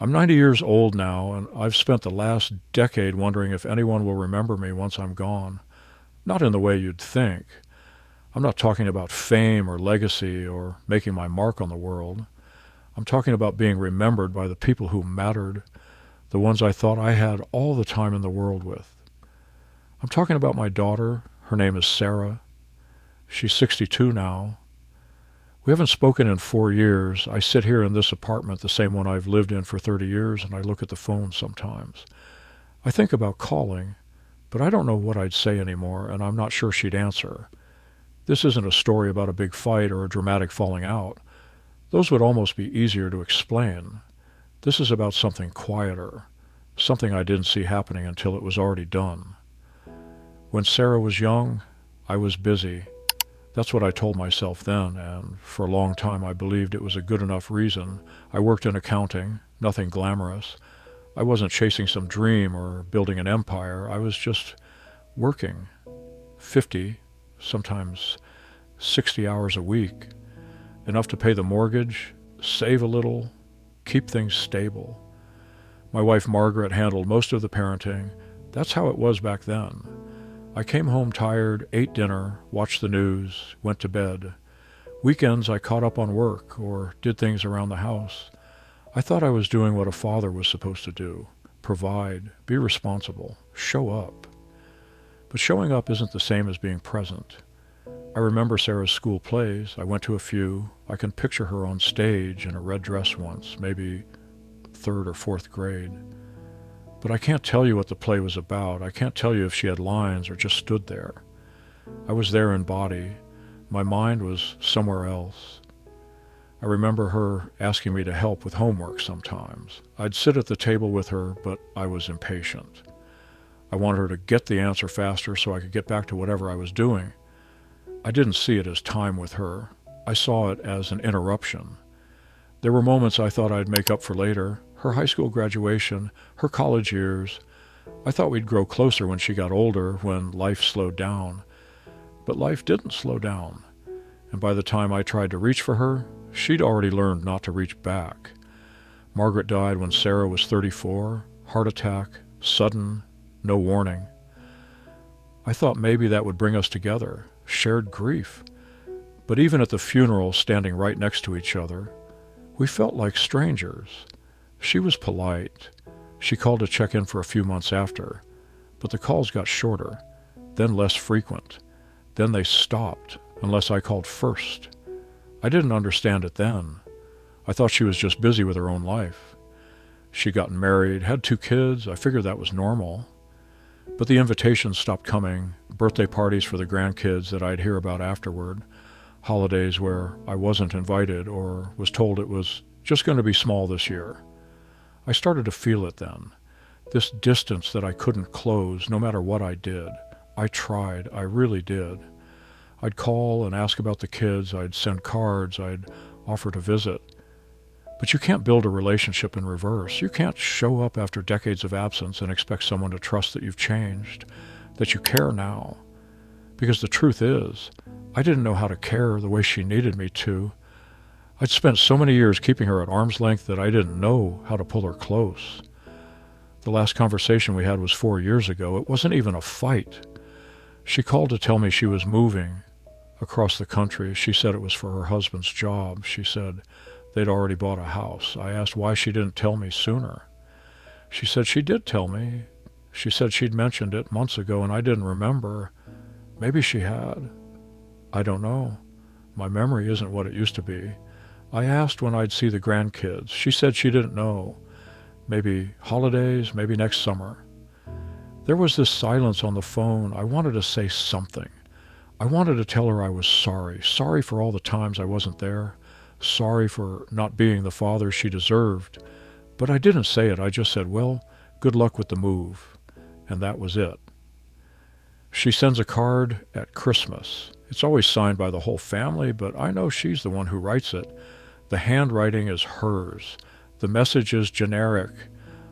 I'm 90 years old now, and I've spent the last decade wondering if anyone will remember me once I'm gone. Not in the way you'd think. I'm not talking about fame or legacy or making my mark on the world. I'm talking about being remembered by the people who mattered, the ones I thought I had all the time in the world with. I'm talking about my daughter. Her name is Sarah. She's 62 now. We haven't spoken in 4 years. I sit here in this apartment, the same one I've lived in for 30 years, and I look at the phone sometimes. I think about calling, but I don't know what I'd say anymore, and I'm not sure she'd answer. This isn't a story about a big fight or a dramatic falling out. Those would almost be easier to explain. This is about something quieter, something I didn't see happening until it was already done. When Sarah was young, I was busy. That's what I told myself then, and for a long time I believed it was a good enough reason. I worked in accounting, nothing glamorous. I wasn't chasing some dream or building an empire. I was just working 50, sometimes 60 hours a week, enough to pay the mortgage, save a little, keep things stable. My wife Margaret handled most of the parenting. That's how it was back then. I came home tired, ate dinner, watched the news, went to bed. Weekends I caught up on work or did things around the house. I thought I was doing what a father was supposed to do: provide, be responsible, show up. But showing up isn't the same as being present. I remember Sarah's school plays. I went to a few. I can picture her on stage in a red dress once, maybe third or fourth grade. But I can't tell you what the play was about. I can't tell you if she had lines or just stood there. I was there in body. My mind was somewhere else. I remember her asking me to help with homework sometimes. I'd sit at the table with her, but I was impatient. I wanted her to get the answer faster so I could get back to whatever I was doing. I didn't see it as time with her. I saw it as an interruption. There were moments I thought I'd make up for later. Her high school graduation, her college years. I thought we'd grow closer when she got older, when life slowed down. But life didn't slow down. And by the time I tried to reach for her, she'd already learned not to reach back. Margaret died when Sarah was 34, heart attack, sudden, no warning. I thought maybe that would bring us together, shared grief. But even at the funeral, standing right next to each other, we felt like strangers. She was polite. She called to check in for a few months after, but the calls got shorter, then less frequent. Then they stopped, unless I called first. I didn't understand it then. I thought she was just busy with her own life. She'd gotten married, had 2 kids. I figured that was normal. But the invitations stopped coming, birthday parties for the grandkids that I'd hear about afterward, holidays where I wasn't invited or was told it was just going to be small this year. I started to feel it then, this distance that I couldn't close no matter what I did. I tried, I really did. I'd call and ask about the kids, I'd send cards, I'd offer to visit. But you can't build a relationship in reverse. You can't show up after decades of absence and expect someone to trust that you've changed, that you care now. Because the truth is, I didn't know how to care the way she needed me to. I'd spent so many years keeping her at arm's length that I didn't know how to pull her close. The last conversation we had was 4 years ago. It wasn't even a fight. She called to tell me she was moving across the country. She said it was for her husband's job. She said they'd already bought a house. I asked why she didn't tell me sooner. She said she did tell me. She said she'd mentioned it months ago and I didn't remember. Maybe she had. I don't know. My memory isn't what it used to be. I asked when I'd see the grandkids. She said she didn't know. Maybe holidays, maybe next summer. There was this silence on the phone. I wanted to say something. I wanted to tell her I was sorry. Sorry for all the times I wasn't there. Sorry for not being the father she deserved. But I didn't say it. I just said, well, good luck with the move. And that was it. She sends a card at Christmas. It's always signed by the whole family, but I know she's the one who writes it. The handwriting is hers. The message is generic.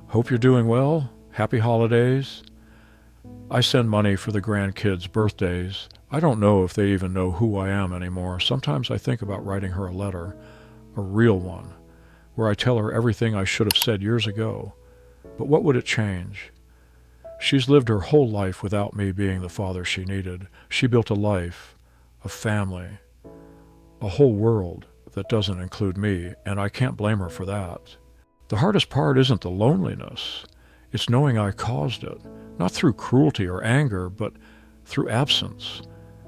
Hope you're doing well. Happy holidays. I send money for the grandkids' birthdays. I don't know if they even know who I am anymore. Sometimes I think about writing her a letter, a real one, where I tell her everything I should have said years ago. But what would it change? She's lived her whole life without me being the father she needed. She built a life, a family, a whole world that doesn't include me, and I can't blame her for that. The hardest part isn't the loneliness. It's knowing I caused it, not through cruelty or anger, but through absence,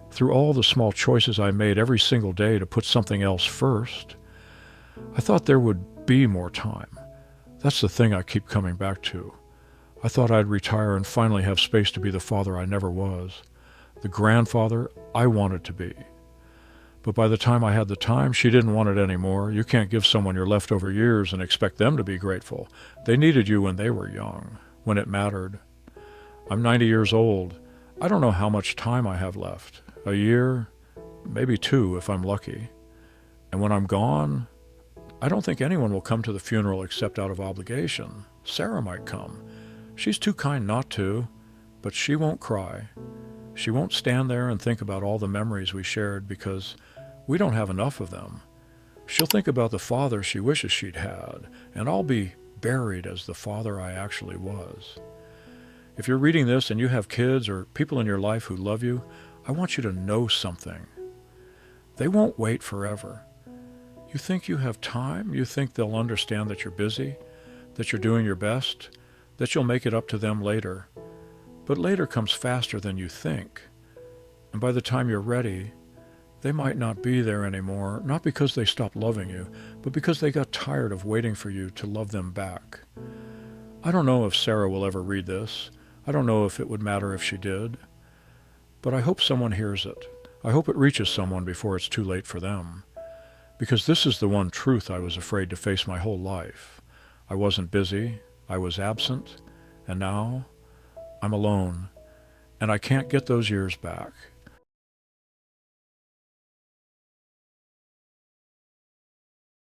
through all the small choices I made every single day to put something else first. I thought there would be more time. That's the thing I keep coming back to. I thought I'd retire and finally have space to be the father I never was, the grandfather I wanted to be. But by the time I had the time, she didn't want it anymore. You can't give someone your leftover years and expect them to be grateful. They needed you when they were young, when it mattered. I'm 90 years old. I don't know how much time I have left. A year, maybe 2 if I'm lucky. And when I'm gone, I don't think anyone will come to the funeral except out of obligation. Sarah might come. She's too kind not to, but she won't cry. She won't stand there and think about all the memories we shared because we don't have enough of them. She'll think about the father she wishes she'd had, and I'll be buried as the father I actually was. If you're reading this and you have kids or people in your life who love you, I want you to know something. They won't wait forever. You think you have time? You think they'll understand that you're busy, that you're doing your best, that you'll make it up to them later. But later comes faster than you think. And by the time you're ready, they might not be there anymore, not because they stopped loving you, but because they got tired of waiting for you to love them back. I don't know if Sarah will ever read this. I don't know if it would matter if she did. But I hope someone hears it. I hope it reaches someone before it's too late for them. Because this is the one truth I was afraid to face my whole life. I wasn't busy. I was absent. And now I'm alone. And I can't get those years back.